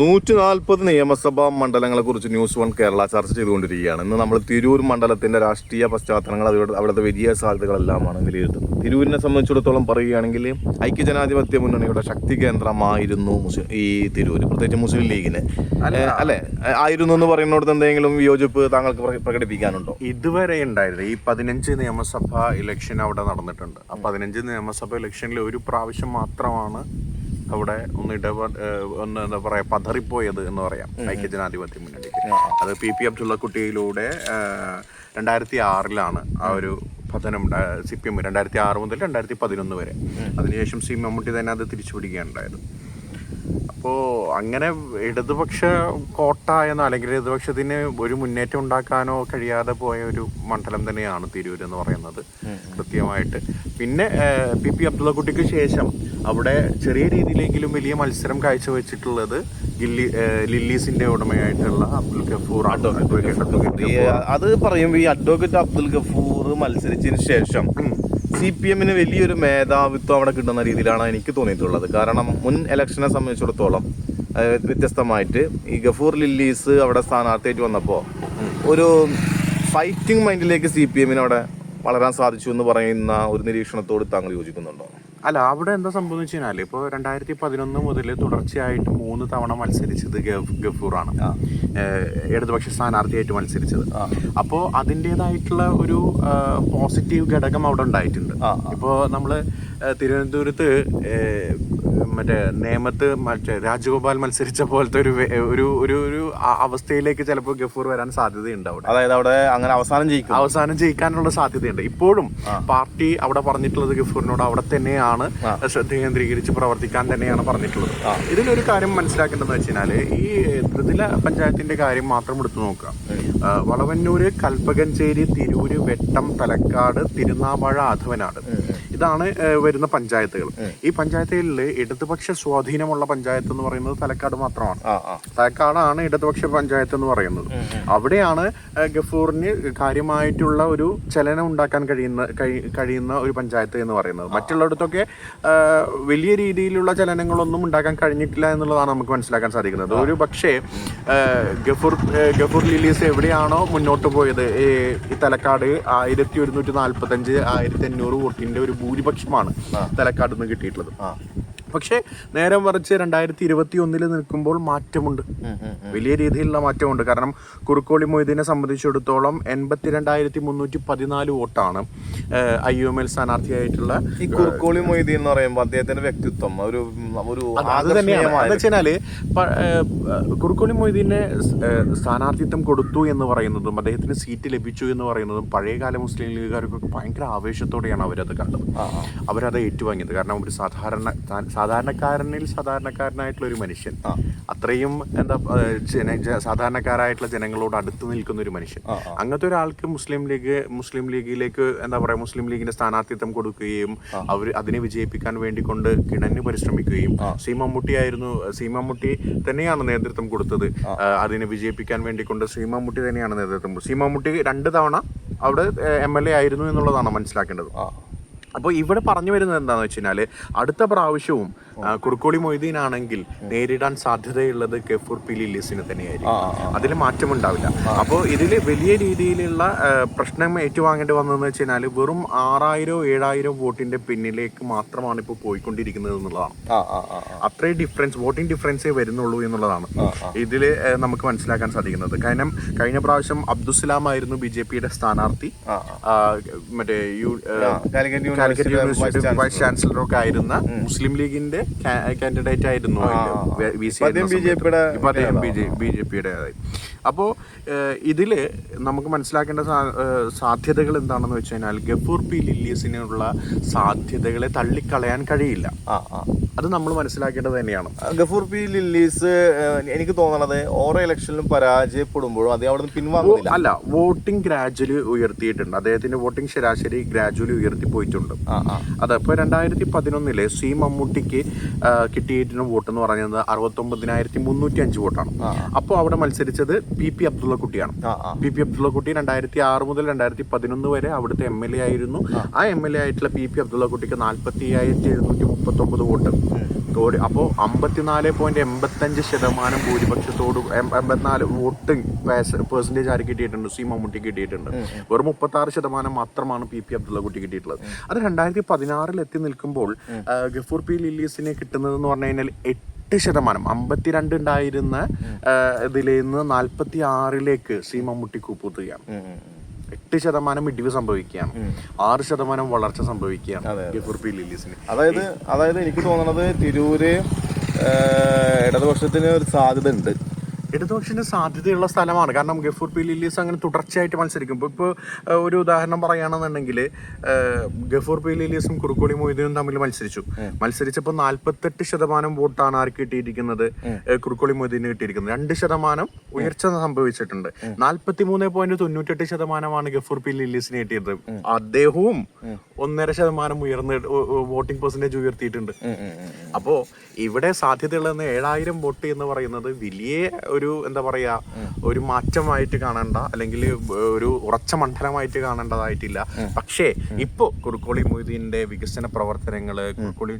140 നിയമസഭാ മണ്ഡലങ്ങളെ കുറിച്ച് news one Kerala ചർച്ച ചെയ്തുകൊണ്ടിരിക്കുകയാണ്. ഇന്ന് നമ്മൾ തിരൂർ മണ്ഡലത്തിന്റെ രാഷ്ട്രീയ പശ്ചാത്തലങ്ങൾ, അവിടുത്തെ വലിയ സാധ്യതകളെല്ലാമാണ് വിലയിരുത്തുന്നത്. തിരൂരിനെ സംബന്ധിച്ചിടത്തോളം പറയുകയാണെങ്കിൽ ഐക്യജനാധിപത്യ മുന്നണിയുടെ ശക്തി കേന്ദ്രമായിരുന്നു ഈ തിരൂര്, പ്രത്യേകിച്ച് മുസ്ലിം ലീഗിന് അല്ലെ ആയിരുന്നു എന്ന് പറയുന്നിടത്ത് എന്തെങ്കിലും വിയോജിപ്പ് താങ്കൾക്ക് പ്രകടിപ്പിക്കാനുണ്ടോ? ഇതുവരെ ഉണ്ടായിരുന്നു. ഈ 15 നിയമസഭാ ഇലക്ഷൻ അവിടെ നടന്നിട്ടുണ്ട്. ആ 15 നിയമസഭാ ഇലക്ഷനിൽ ഒരു പ്രാവശ്യം മാത്രമാണ് അവിടെ ഒന്ന് എന്താ പറയാ പതറിപ്പോയത് എന്ന് പറയാം ഐക്യജനാധിപത്യ മുന്നണിക്ക്. അത് PP അബ്ദുള്ളക്കുട്ടിയിലൂടെ 2006 ആ ഒരു പതനം CPM 2006 മുതൽ 2011 വരെ. അതിനുശേഷം C മമ്മൂട്ടി തന്നെ അത് തിരിച്ചു പിടിക്കുകയുണ്ടായത്. അപ്പോൾ അങ്ങനെ ഇടതുപക്ഷ കോട്ട എന്നോ അല്ലെങ്കിൽ ഇടതുപക്ഷത്തിന് ഒരു മുന്നേറ്റം ഉണ്ടാക്കാനോ കഴിയാതെ പോയ ഒരു മണ്ഡലം തന്നെയാണ് തിരൂർ എന്ന് പറയുന്നത് കൃത്യമായിട്ട്. പിന്നെ PP അബ്ദുള്ളക്കുട്ടിക്ക് ശേഷം അവിടെ ചെറിയ രീതിയിലെങ്കിലും വലിയ മത്സരം കാഴ്ചവെച്ചിട്ടുള്ളത് ലില്ലീസിന്റെ ഉടമയായിട്ടുള്ള അബ്ദുൽ ഗഫൂർ. അത് പറയുമ്പോൾ ഈ അഡ്വക്കേറ്റ് അബ്ദുൽ ഗഫൂർ മത്സരിച്ചതിന് ശേഷം CPM-ന് വലിയൊരു മേധാവിത്വം അവിടെ കിട്ടുന്ന രീതിയിലാണ് എനിക്ക് തോന്നിയിട്ടുള്ളത്. കാരണം മുൻ ഇലക്ഷനെ സംബന്ധിച്ചിടത്തോളം വ്യത്യസ്തമായിട്ട് ഈ ഗഫൂർ ലില്ലീസ് അവിടെ സ്ഥാനാർത്ഥിയായിട്ട് വന്നപ്പോൾ ഒരു ഫൈറ്റിംഗ് മൈൻഡിലേക്ക് CPM-ന് അവിടെ വളരാൻ സാധിച്ചു എന്ന് പറയുന്ന ഒരു നിരീക്ഷണത്തോട് താങ്കൾ യോജിക്കുന്നുണ്ടോ? അല്ല, അവിടെ എന്താ സംഭവിച്ചു കഴിഞ്ഞാൽ ഇപ്പോൾ 2011 മുതൽ തുടർച്ചയായിട്ട് 3 തവണ മത്സരിച്ചത് ഗഫൂറാണ്, ഇടതുപക്ഷ സ്ഥാനാർത്ഥിയായിട്ട് മത്സരിച്ചത്. അപ്പോൾ അതിൻ്റെതായിട്ടുള്ള ഒരു പോസിറ്റീവ് ഘടകം അവിടെ ഉണ്ടായിട്ടുണ്ട്. ഇപ്പോൾ നമ്മൾ തിരുവനന്തപുരത്ത് മറ്റേ നേമത്ത് രാജഗോപാൽ മത്സരിച്ച പോലത്തെ ഒരു അവസ്ഥയിലേക്ക് ചിലപ്പോൾ ഗഫൂർ വരാൻ സാധ്യതയുണ്ട് അവിടെ. അതായത് അവിടെ അങ്ങനെ അവസാനം ജയിക്കാനുള്ള സാധ്യതയുണ്ട്. ഇപ്പോഴും പാർട്ടി അവിടെ പറഞ്ഞിട്ടുള്ളത് ഗഫൂറിനോട് അവിടെ തന്നെയാണ് ശ്രദ്ധ കേന്ദ്രീകരിച്ച് പ്രവർത്തിക്കാൻ തന്നെയാണ് പറഞ്ഞിട്ടുള്ളത്. ഇതിലൊരു കാര്യം മനസ്സിലാക്കേണ്ടതെന്ന് വെച്ചാല് ഈ ത്രിതല പഞ്ചായത്തിന്റെ കാര്യം മാത്രം എടുത്തു നോക്കുക. വളവന്നൂര്, കൽപ്പകഞ്ചേരി, തിരൂര്, വെട്ടം, തലക്കാട്, തിരുനാവാഴ, ആധവനാട്, ഇതാണ് വരുന്ന പഞ്ചായത്തുകൾ. ഈ പഞ്ചായത്തുകളിൽ ഇടതുപക്ഷ സ്വാധീനമുള്ള പഞ്ചായത്ത് എന്ന് പറയുന്നത് തലക്കാട് മാത്രമാണ്. തലക്കാടാണ് ഇടതുപക്ഷ പഞ്ചായത്ത് എന്ന് പറയുന്നത്. അവിടെയാണ് ഗഫൂറിന് കാര്യമായിട്ടുള്ള ഒരു ചലനം ഉണ്ടാക്കാൻ കഴിയുന്ന ഒരു പഞ്ചായത്ത് എന്ന് പറയുന്നത്. മറ്റുള്ളിടത്തൊക്കെ വലിയ രീതിയിലുള്ള ചലനങ്ങളൊന്നും ഉണ്ടാക്കാൻ കഴിഞ്ഞിട്ടില്ല എന്നുള്ളതാണ് നമുക്ക് മനസ്സിലാക്കാൻ സാധിക്കുന്നത്. ഒരു പക്ഷേ ഗഫൂർ ലില്ലീസ് എവിടെയാണോ മുന്നോട്ട് പോയത്, ഈ തലക്കാട് 1145 1500 വോട്ടിന്റെ ഒരു ഭൂരിപക്ഷമാണ് തലക്കാട് നിന്ന് കിട്ടിയിട്ടുള്ളത്. പക്ഷേ നേരെ മറിച്ച് 2021 നിൽക്കുമ്പോൾ മാറ്റമുണ്ട്, വലിയ രീതിയിലുള്ള മാറ്റമുണ്ട്. കാരണം കുറുക്കോളി മൊയ്തീനെ സംബന്ധിച്ചിടത്തോളം 82,314 വോട്ടാണ് IUML സ്ഥാനാർത്ഥിയായിട്ടുള്ള ഈ കുറുക്കോളി മൊയ്തീൻ എന്ന് പറയുമ്പോൾ അദ്ദേഹത്തിന്റെ വ്യക്തിത്വം അത് തന്നെയാണ്. എന്ന് വെച്ചാല് കുറുക്കോളി മൊയ്തീനെ സ്ഥാനാർത്ഥിത്വം കൊടുത്തു എന്ന് പറയുന്നതും അദ്ദേഹത്തിന് സീറ്റ് ലഭിച്ചു എന്ന് പറയുന്നതും പഴയകാല മുസ്ലിം ലീഗുകാർക്കൊക്കെ ഭയങ്കര ആവേശത്തോടെയാണ് അവരത് കണ്ടത്, അവരത് ഏറ്റുവാങ്ങിയത്. കാരണം ഒരു സാധാരണക്കാരനായിട്ടുള്ള ഒരു മനുഷ്യൻ, അത്രയും സാധാരണക്കാരായിട്ടുള്ള ജനങ്ങളോട് അടുത്ത് നിൽക്കുന്ന ഒരു മനുഷ്യൻ, അങ്ങനത്തെ ഒരാൾക്ക് മുസ്ലിം ലീഗിലേക്ക് മുസ്ലിം ലീഗിന്റെ സ്ഥാനാർത്ഥിത്വം കൊടുക്കുകയും അതിനെ വിജയിപ്പിക്കാൻ വേണ്ടിക്കൊണ്ട് കിണഞ്ഞു പരിശ്രമിക്കുകയും സി മമ്മൂട്ടി തന്നെയാണ് നേതൃത്വം കൊടുത്തത്. അതിനെ വിജയിപ്പിക്കാൻ വേണ്ടിക്കൊണ്ട് സി മമ്മൂട്ടി തന്നെയാണ് നേതൃത്വം. സി മമ്മൂട്ടി 2 തവണ അവിടെ MLA ആയിരുന്നു എന്നുള്ളതാണ് മനസ്സിലാക്കേണ്ടത്. അപ്പോൾ ഇവിടെ പറഞ്ഞു വരുന്നത് എന്താണെന്ന് വെച്ച് കഴിഞ്ഞാൽ അടുത്ത പ്രാവശ്യവും കുറുക്കോളി മൊയ്തീൻ ആണെങ്കിൽ നേരിടാൻ സാധ്യതയുള്ളത് ഗഫൂർ പി ലില്ലീസിന് തന്നെയായിരിക്കും. അതിൽ മാറ്റമുണ്ടാവില്ല. അപ്പോൾ ഇതിൽ വലിയ രീതിയിലുള്ള പ്രശ്നം ഏറ്റുവാങ്ങേണ്ടി വന്നതെന്ന് വെച്ച് കഴിഞ്ഞാൽ വെറും 6000-7000 വോട്ടിന്റെ പിന്നിലേക്ക് മാത്രമാണ് ഇപ്പോൾ പോയിക്കൊണ്ടിരിക്കുന്നത് എന്നുള്ളതാണ്. അത്രയും വോട്ടിംഗ് ഡിഫറൻസേ വരുന്നുള്ളൂ എന്നുള്ളതാണ് ഇതിൽ നമുക്ക് മനസ്സിലാക്കാൻ സാധിക്കുന്നത്. കാരണം കഴിഞ്ഞ പ്രാവശ്യം അബ്ദുസ്സലാം ആയിരുന്നു BJP-യുടെ സ്ഥാനാർത്ഥി, മറ്റേ കാലിക്കറ്റ് യൂണിവേഴ്സിറ്റി വൈസ് ചാൻസലറൊക്കെ ആയിരുന്ന മുസ്ലിം ലീഗിന്റെ കാൻഡിഡേറ്റ് ആയിരുന്നു BJP-യുടെ. അപ്പോൾ ഇതില് നമുക്ക് മനസ്സിലാക്കേണ്ട സാധ്യതകൾ എന്താണെന്ന് വെച്ച് കഴിഞ്ഞാൽ ഗഫൂർ പി ലില്ലീസിനുള്ള സാധ്യതകളെ തള്ളിക്കളയാൻ കഴിയില്ല. അത് നമ്മൾ മനസ്സിലാക്കേണ്ടത് തന്നെയാണ്. ഗഫൂർ പി ലില്ലീസ് എനിക്ക് തോന്നണത് ഓരോ ഇലക്ഷനിലും പരാജയപ്പെടുമ്പോഴും അത് അവിടെ നിന്ന് പിൻവാങ്ങുന്നില്ല. അല്ല, വോട്ടിംഗ് ഗ്രാജുവലി ഉയർത്തിയിട്ടുണ്ട്. അദ്ദേഹത്തിന്റെ വോട്ടിംഗ് ശരാശരി ഗ്രാജുവലി ഉയർത്തി പോയിട്ടുണ്ട്. അതിപ്പോ 2011 സി മമ്മൂട്ടിക്ക് കിട്ടിയിട്ടുള്ള വോട്ട് എന്ന് പറയുന്നത് 69,305 വോട്ടാണ്. അപ്പോൾ അവിടെ മത്സരിച്ചത് PP അബ്ദുള്ളക്കുട്ടിയാണ്. PP അബ്ദുള്ളക്കുട്ടി 2006 മുതൽ 2011 വരെ അവിടുത്തെ MLA ആയിരുന്നു. ആ MLA ആയിട്ടുള്ള PP അബ്ദുള്ളക്കുട്ടിക്ക് 45,739 വോട്ട് അപ്പോൾ 54.85% ഭൂരിപക്ഷത്തോട് 84 വോട്ടിംഗ് പെർസെന്റേജ് ആര് കിട്ടിയിട്ടുണ്ട്? സി മമ്മൂട്ടി കിട്ടിയിട്ടുണ്ട്. വെറും 36% മാത്രമാണ് പി അബ്ദുള്ള കുട്ടി കിട്ടിയിട്ടുള്ളത്. അത് 2016 എത്തി നിൽക്കുമ്പോൾ ഗഫൂർ പി ലീലീസിനെ കിട്ടുന്നതെന്ന് പറഞ്ഞു കഴിഞ്ഞാൽ 8%. 52 ഉണ്ടായിരുന്ന ഇതിൽ നിന്ന് 46 സി മമ്മൂട്ടി കൂപ്പുത്തുകയാണ്. 8% ഇടിവ് സംഭവിക്കുകയാണ്, 6% വളർച്ച സംഭവിക്കുകയാണ് ഗഫൂർ പി ലീലീസിന്. അതായത് എനിക്ക് തോന്നുന്നത് തിരൂര് ഇടതുപക്ഷത്തിന് ഒരു സാധ്യത ഉണ്ട്. ഇടതുപക്ഷത്തിന് സാധ്യതയുള്ള സ്ഥലമാണ്. കാരണം ഗഫൂർ പി ലീലീസ് അങ്ങനെ തുടർച്ചയായിട്ട് മത്സരിക്കും. ഇപ്പോൾ ഒരു ഉദാഹരണം പറയുകയാണെന്നുണ്ടെങ്കിൽ ഗഫൂർ പി ലീലീസും കുറുക്കോളി മൊയ്തീനും തമ്മിൽ മത്സരിച്ചപ്പോൾ 48% വോട്ടാണ് ആർക്ക് കിട്ടിയിരിക്കുന്നത്? കുറുക്കോളി മൊയ്തീന് കിട്ടിയിരിക്കുന്നത്. 2% ഉയർച്ച സംഭവിച്ചിട്ടുണ്ട്. 43.98% ഗഫൂർ പി ലീലീസിന് കിട്ടിയത്. അദ്ദേഹവും 1.5% ഉയർന്ന് വോട്ടിംഗ് പെർസെന്റേജ് ഉയർത്തിയിട്ടുണ്ട്. അപ്പോ ഇവിടെ സാധ്യതയുള്ളതെന്ന് 7000 വോട്ട് എന്ന് പറയുന്നത് വലിയ ഒരു എന്താ പറയാ ഒരു മാറ്റമായിട്ട് കാണേണ്ട, അല്ലെങ്കിൽ ഒരു ഉറച്ച മണ്ഡലമായിട്ട് കാണേണ്ടതായിട്ടില്ല. പക്ഷേ ഇപ്പോ കുറുക്കോളി മൊയ്തീന്റെ വികസന പ്രവർത്തനങ്ങള്, കുറുക്കോളി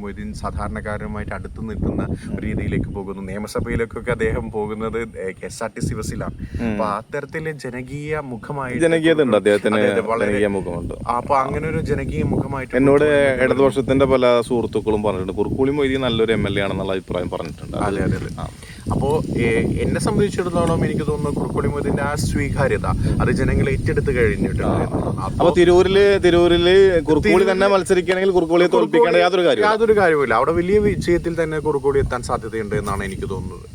മൊയ്തീൻ സാധാരണക്കാരുമായിട്ട് അടുത്ത് നിൽക്കുന്ന ഒരു രീതിയിലേക്ക് പോകുന്നു. നിയമസഭയിലേക്കൊക്കെ അദ്ദേഹം പോകുന്നത് KSRTC ബസ്സിലാണ്. അപ്പൊ അത്തരത്തില് ജനകീയ മുഖമായിട്ട് അപ്പൊ അങ്ങനെ ഒരു ജനകീയ മുഖമായിട്ട് എന്നോട് ഇടതുപക്ഷത്തിന്റെ പല സുഹൃത്തുക്കളും പറഞ്ഞിട്ടുണ്ട് കുറുക്കോളി മൊയ്തീൻ നല്ലൊരു MLA ആണെന്നുള്ള അഭിപ്രായം പറഞ്ഞിട്ടുണ്ട്. അതെ. അപ്പോ എന്നെ സംബന്ധിച്ചിടത്തോളം എനിക്ക് തോന്നുന്നു കുറുക്കോളി മൊയ്തീന്റെ ആ സ്വീകാര്യത അത് ജനങ്ങൾ ഏറ്റെടുത്ത് കഴിഞ്ഞിട്ടുണ്ട്. അപ്പൊ തിരൂരില് കുറുക്കോളി തന്നെ മത്സരിക്കുകയാണെങ്കിൽ കുറുക്കോളിയെ തോൽപ്പിക്കേണ്ട യാതൊരു കാര്യമില്ല. അവിടെ വലിയ വിജയത്തിൽ തന്നെ കുറുക്കോളി എത്താൻ സാധ്യതയുണ്ട് എന്നാണ് എനിക്ക് തോന്നുന്നത്.